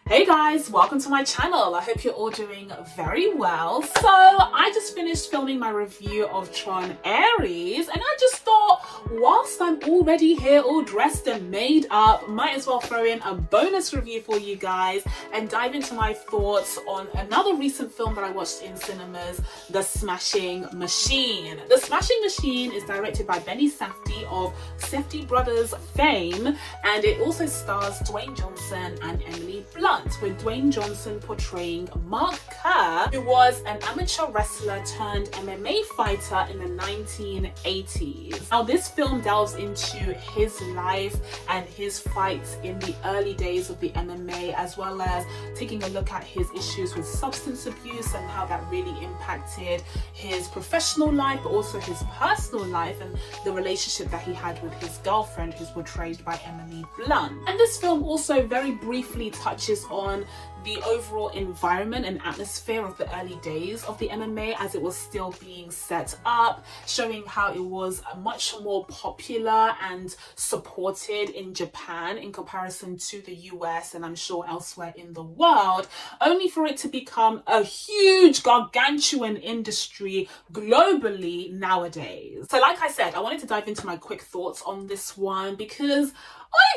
Hey guys, welcome to my channel. I hope you're all doing very well. So I just finished filming my review of Tron Ares, and I just thought, whilst I'm already here all dressed and made up, might as well throw in a bonus review for you guys and dive into my thoughts on another recent film that I watched in cinemas, The Smashing Machine. The Smashing Machine is directed by Benny Safdie of Safdie Brothers fame, and it also stars Dwayne Johnson and Emily Blunt, with Dwayne Johnson portraying Mark Kerr, who was an amateur wrestler turned MMA fighter in the 1980s. Now this film delves into his life and his fights in the early days of the MMA, as well as taking a look at his issues with substance abuse and how that really impacted his professional life, but also his personal life and the relationship that he had with his girlfriend, who's portrayed by Emily Blunt. And this film also very briefly touches on the overall environment and atmosphere of the early days of the MMA as it was still being set up, showing how it was much more popular and supported in Japan in comparison to the US and I'm sure elsewhere in the world, only for it to become a huge gargantuan industry globally nowadays. So like I said, I wanted to dive into my quick thoughts on this one because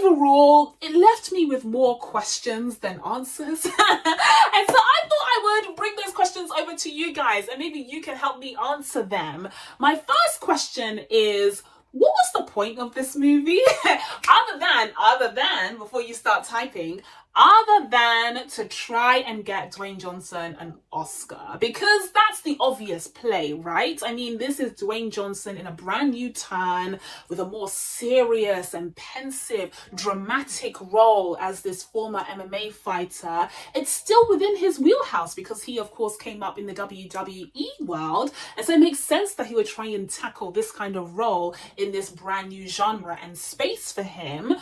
overall, it left me with more questions than answers. And so I thought I would bring those questions over to you guys and maybe you can help me answer them. My first question is, what was the point of this movie? other than, before you start typing, other than to try and get Dwayne Johnson an Oscar, because that's the obvious play, right? I mean, this is Dwayne Johnson in a brand new turn with a more serious and pensive, dramatic role as this former MMA fighter. It's still within his wheelhouse because he, of course, came up in the WWE world, and so it makes sense that he would try and tackle this kind of role in this brand new genre and space for him,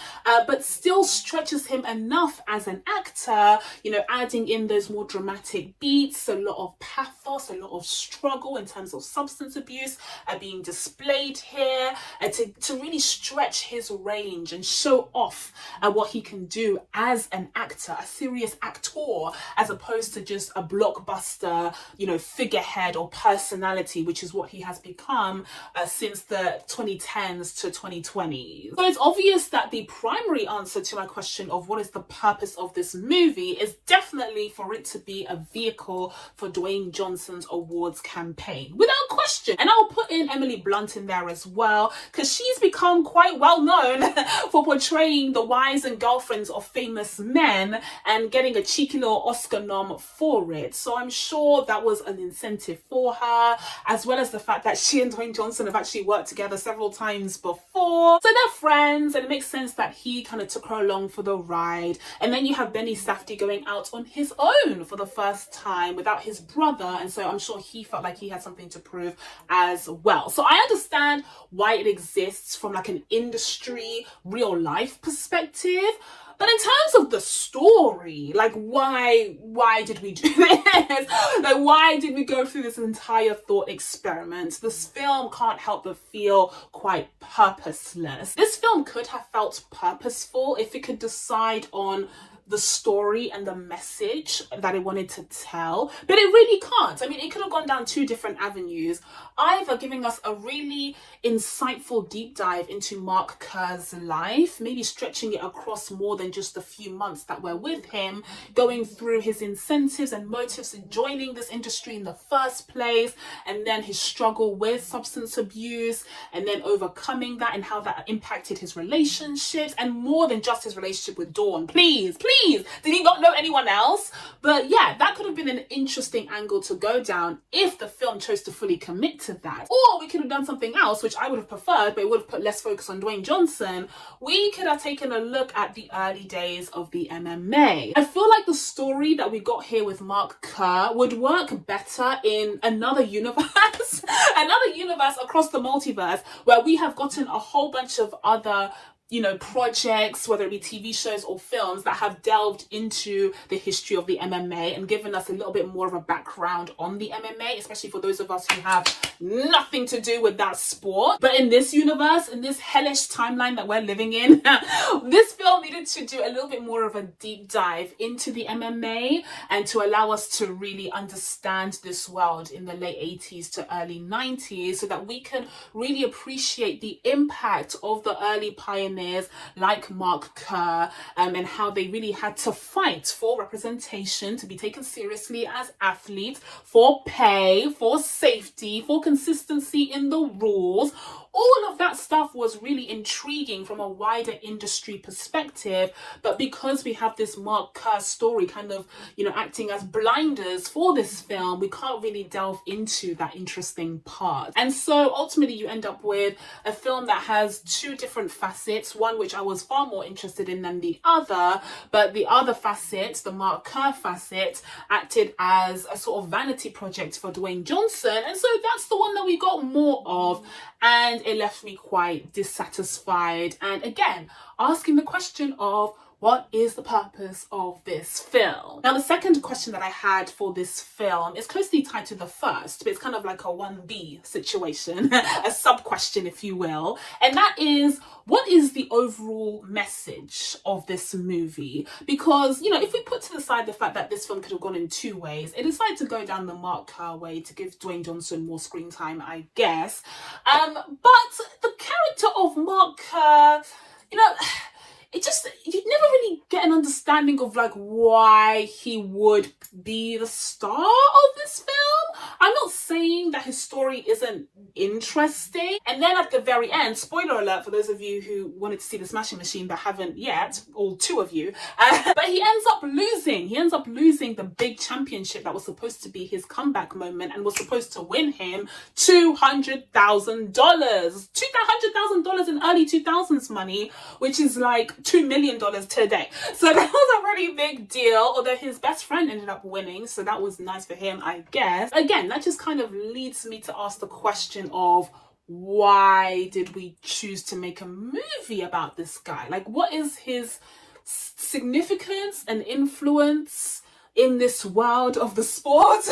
but still stretches him enough as an actor, you know, adding in those more dramatic beats, a lot of pathos, a lot of struggle in terms of substance abuse being displayed here, to really stretch his range and show off what he can do as an actor, a serious actor, as opposed to just a blockbuster, you know, figurehead or personality, which is what he has become since the 2010s to 2020s. So it's obvious that the primary answer to my question of what is the purpose of this movie is definitely for it to be a vehicle for Dwayne Johnson's awards campaign, without question. And I'll put in Emily Blunt in there as well, because she's become quite well known for portraying the wives and girlfriends of famous men and getting a cheeky little Oscar nom for it. So I'm sure that was an incentive for her, as well as the fact that she and Dwayne Johnson have actually worked together several times before. So they're friends, and it makes sense that he kind of took her along for the ride. And then you have Benny Safdie going out on his own for the first time without his brother, and so I'm sure he felt like he had something to prove as well. So I understand why it exists from like an industry, real life perspective. But in terms of the story, like why did we do this? Like why did we go through this entire thought experiment? This film can't help but feel quite purposeless. This film could have felt purposeful if it could decide on the story and the message that it wanted to tell, but it really can't. I mean, it could have gone down two different avenues, either giving us a really insightful deep dive into Mark Kerr's life, maybe stretching it across more than just the few months that we're with him, going through his incentives and motives in joining this industry in the first place, and then his struggle with substance abuse, and then overcoming that and how that impacted his relationships, and more than just his relationship with Dawn. Please, did he not know anyone else? But yeah, that could have been an interesting angle to go down if the film chose to fully commit to that. Or we could have done something else, which I would have preferred, but it would have put less focus on Dwayne Johnson. We could have taken a look at the early days of the MMA. I feel like the story that we got here with Mark Kerr would work better in another universe, another universe across the multiverse, where we have gotten a whole bunch of other projects, whether it be TV shows or films, that have delved into the history of the MMA and given us a little bit more of a background on the MMA, especially for those of us who have nothing to do with that sport. But in this universe, in this hellish timeline that we're living in, this film needed to do a little bit more of a deep dive into the MMA and to allow us to really understand this world in the late 80s to early 90s, so that we can really appreciate the impact of the early pioneers like Mark Kerr, and how they really had to fight for representation, to be taken seriously as athletes, for pay, for safety, for consistency in the rules. All of that stuff was really intriguing from a wider industry perspective, but because we have this Mark Kerr story kind of, acting as blinders for this film, we can't really delve into that interesting part. And so ultimately you end up with a film that has two different facets, one which I was far more interested in than the other, but the other facet, the Mark Kerr facet, acted as a sort of vanity project for Dwayne Johnson, and so that's the one that we got more of, and it left me quite dissatisfied, and again asking the question of, what is the purpose of this film? Now, the second question that I had for this film is closely tied to the first, but it's kind of like a 1B situation, a sub-question, if you will. And that is, what is the overall message of this movie? Because, if we put to the side the fact that this film could have gone in two ways, it decided to go down the Mark Kerr way to give Dwayne Johnson more screen time, I guess. But the character of Mark Kerr, you'd never really get an understanding of why he would be the star of this film. I'm not saying that his story isn't interesting. And then at the very end, spoiler alert for those of you who wanted to see the Smashing Machine but haven't yet, all two of you, but he ends up losing. He ends up losing the big championship that was supposed to be his comeback moment and was supposed to win him $200,000. $200,000 in early 2000s money, which is like $2 million today. So that was a really big deal, although his best friend ended up winning, so that was nice for him, I guess. Again, that just kind of leads me to ask the question of, why did we choose to make a movie about this guy? What is his significance and influence in this world of the sport?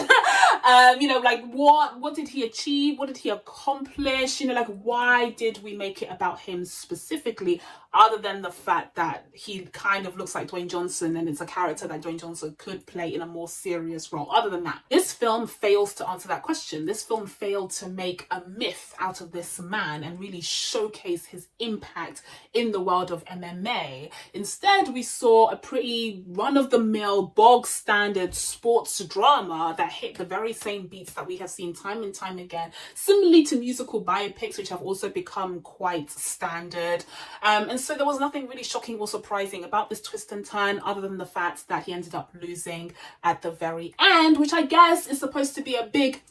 What did he achieve? What did he accomplish? Why did we make it about him specifically, other than the fact that he kind of looks like Dwayne Johnson and it's a character that Dwayne Johnson could play in a more serious role? Other than that, this film fails to answer that question. This film failed to make a myth out of this man and really showcase his impact in the world of MMA. Instead, we saw a pretty run-of-the-mill, bog-standard sports drama that hit the very same beats that we have seen time and time again, similarly to musical biopics, which have also become quite standard. And so there was nothing really shocking or surprising about this twist and turn, other than the fact that he ended up losing at the very end, which I guess is supposed to be a big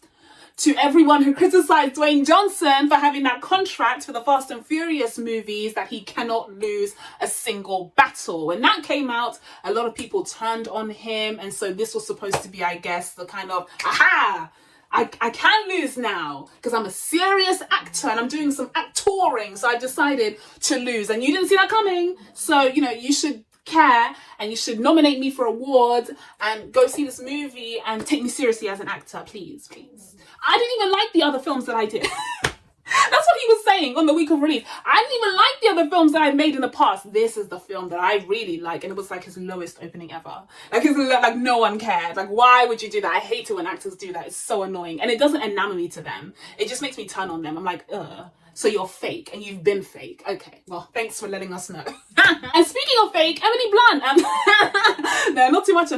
to everyone who criticized Dwayne Johnson for having that contract for the Fast and Furious movies that he cannot lose a single battle. When that came out, a lot of people turned on him, and so this was supposed to be, I guess, the kind of, aha! I can lose now because I'm a serious actor and I'm doing some actoring, so I decided to lose. And you didn't see that coming, so you should care and you should nominate me for awards and go see this movie and take me seriously as an actor, please. I didn't even like the other films that I did. That's what he was saying on the week of release. I didn't even like the other films that I've made in the past. This is the film that I really like, and it was his lowest opening ever. No one cared. Why would you do that? I hate it when actors do that. It's so annoying, and it doesn't enamor me to them. It just makes me turn on them. I'm like, ugh. So you're fake, and you've been fake. Okay, well, thanks for letting us know. And speaking of fake, Emily Blunt. No, not too much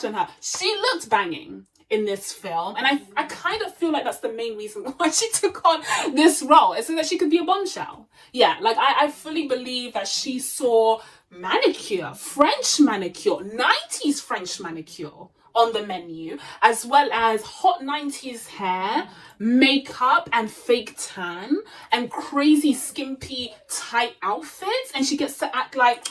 on her. She looked banging in this film, and I kind of feel like that's the main reason why she took on this role, is so that she could be a bombshell. Yeah, I fully believe that she saw manicure, French manicure, 90s French manicure on the menu, as well as hot 90s hair, makeup and fake tan, and crazy skimpy tight outfits, and she gets to act like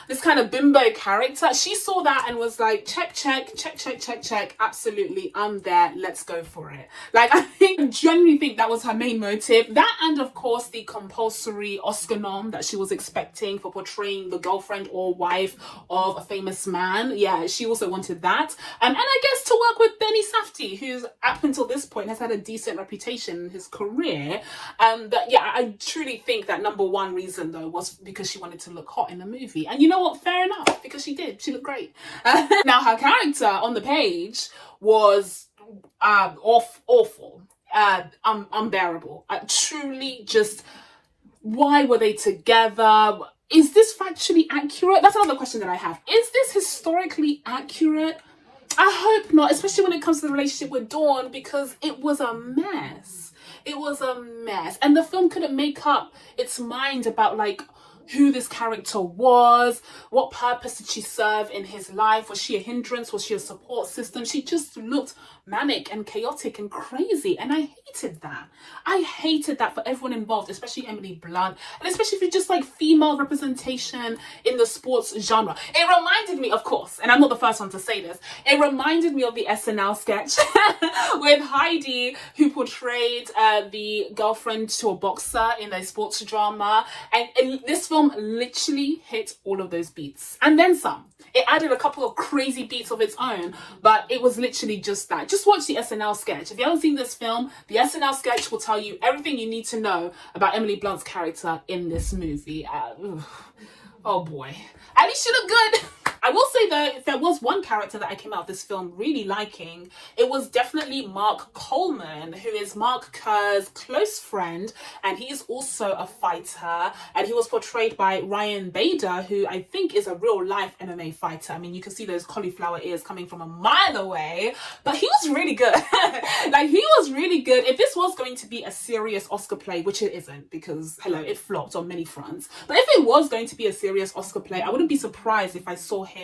this kind of bimbo character. She saw that and was like, check, check, check, check, check, check. Absolutely, I'm there. Let's go for it. Like, I genuinely think that was her main motive. That, and of course, the compulsory Oscar nom that she was expecting for portraying the girlfriend or wife of a famous man. Yeah, she also wanted that. And I guess to work with Benny Safdie, who's up until this point has had a decent reputation in his career. But yeah, I truly think that number one reason though was because she wanted to look hot in the movie. And you know what? Fair enough, because she did. She looked great. Now, her character on the page was awful, unbearable. Truly, just why were they together? Is this factually accurate? That's another question that I have. Is this historically accurate? I hope not, especially when it comes to the relationship with Dawn, because it was a mess. It was a mess. And the film couldn't make up its mind about like who this character was, what purpose did she serve in his life, was she a hindrance, was she a support system? She just looked manic and chaotic and crazy, and I hated that. I hated that for everyone involved, especially Emily Blunt, and especially for just like female representation in the sports genre. It reminded me, of course, and I'm not the first one to say this, it reminded me of the SNL sketch with Heidi, who portrayed the girlfriend to a boxer in a sports drama, and this film literally hit all of those beats and then some. It added a couple of crazy beats of its own, but it was literally just that. Just watch the SNL sketch. If you haven't seen this film, the SNL sketch will tell you everything you need to know about Emily Blunt's character in this movie. Oh boy, at least she looked good. I will say though, if there was one character that I came out of this film really liking, it was definitely Mark Coleman, who is Mark Kerr's close friend, and he is also a fighter, and he was portrayed by Ryan Bader, who I think is a real life MMA fighter. I mean, you can see those cauliflower ears coming from a mile away, but he was really good. Like, he was really good. If this was going to be a serious Oscar play, which it isn't, because hello, it flopped on many fronts, but if it was going to be a serious Oscar play, I wouldn't be surprised if I saw him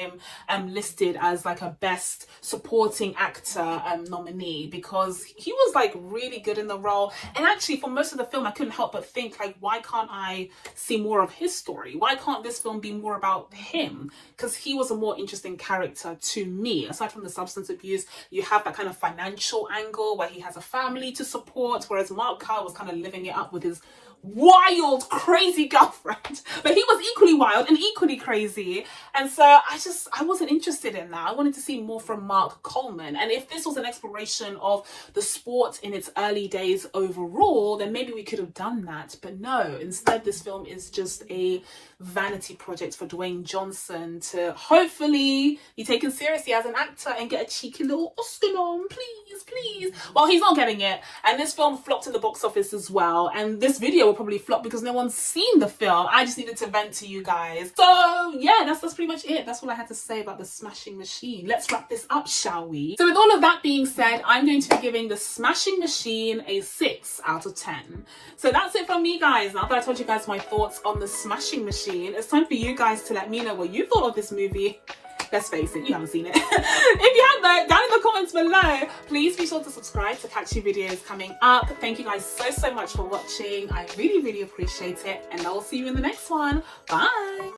listed as like a best supporting actor nominee, because he was like really good in the role. And actually for most of the film I couldn't help but think, like, why can't I see more of his story? Why can't this film be more about him? Because he was a more interesting character to me. Aside from the substance abuse, you have that kind of financial angle where he has a family to support, whereas Mark Kerr was kind of living it up with his wild, crazy girlfriend. But he was equally wild and equally crazy. And so I wasn't interested in that. I wanted to see more from Mark Coleman. And if this was an exploration of the sport in its early days overall, then maybe we could have done that. But no, instead this film is just a vanity project for Dwayne Johnson to hopefully be taken seriously as an actor and get a cheeky little Oscar nom, please, please. Well, he's not getting it. And this film flopped in the box office as well. And this video will probably flop because no one's seen the film. I just needed to vent to you guys. So yeah, that's pretty much it. That's all I had to say about The Smashing Machine. Let's wrap this up, shall we? So with all of that being said, I'm going to be giving The Smashing Machine a 6 out of 10. So that's it from me, guys. Now that I told you guys my thoughts on The Smashing Machine, it's time for you guys to let me know what you thought of this movie. Let's face it, you haven't seen it. If you have though, down in the comments below, please be sure to subscribe to catch new videos coming up. Thank you guys so much for watching. I really appreciate it, and I will see you in the next one. Bye.